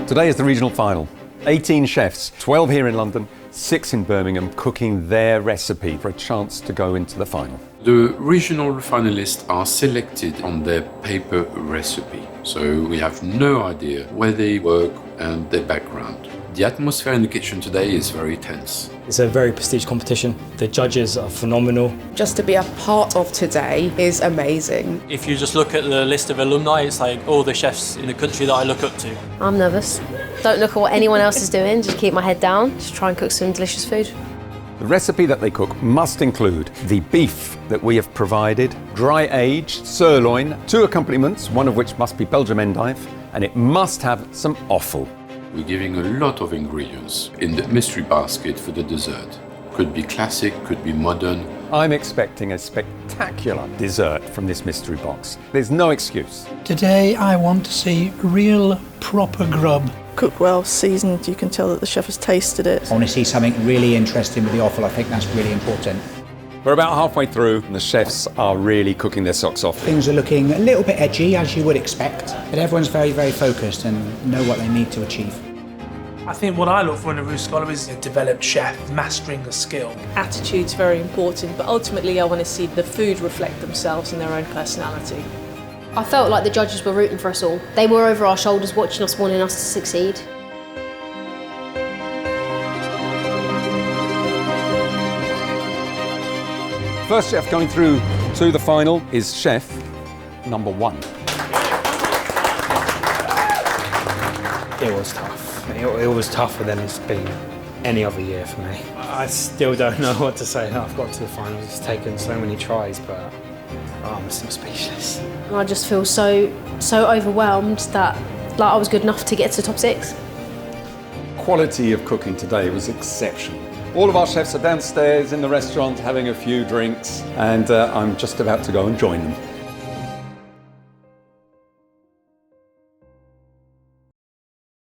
Today is the regional final. 18 chefs, 12 here in London, 6 in Birmingham, cooking their recipe for a chance to go into the final. The regional finalists are selected on their paper recipe, so we have no idea where they work and their background. The atmosphere in the kitchen today is very tense. It's a very prestigious competition. The judges are phenomenal. Just to be a part of today is amazing. If you just look at the list of alumni, it's like all the chefs in the country that I look up to. I'm nervous. Don't look at what anyone else is doing, just keep my head down, just try and cook some delicious food. The recipe that they cook must include the beef that we have provided, dry-aged sirloin, 2 accompaniments, one of which must be Belgian endive, and it must have some offal. We're giving a lot of ingredients in the mystery basket for the dessert. Could be classic, could be modern. I'm expecting a spectacular dessert from this mystery box. There's no excuse. Today I want to see real proper grub. Cooked well, seasoned, you can tell that the chef has tasted it. I want to see something really interesting with the offal. I think that's really important. We're about halfway through and the chefs are really cooking their socks off. Things are looking a little bit edgy, as you would expect, but everyone's very, very focused and know what they need to achieve. I think what I look for in a Roux Scholar is a developed chef mastering a skill. Attitude's very important, but ultimately I want to see the food reflect themselves and their own personality. I felt like the judges were rooting for us all. They were over our shoulders watching us, wanting us to succeed. First chef going through to the final is chef number 1. It was tough. It was tougher than it's been any other year for me. I still don't know what to say. I've got to the finals. It's taken so many tries, but I'm still speechless. I just feel so overwhelmed that I was good enough to get to the top 6. Quality of cooking today was exceptional. All of our chefs are downstairs in the restaurant having a few drinks, and I'm just about to go and join them.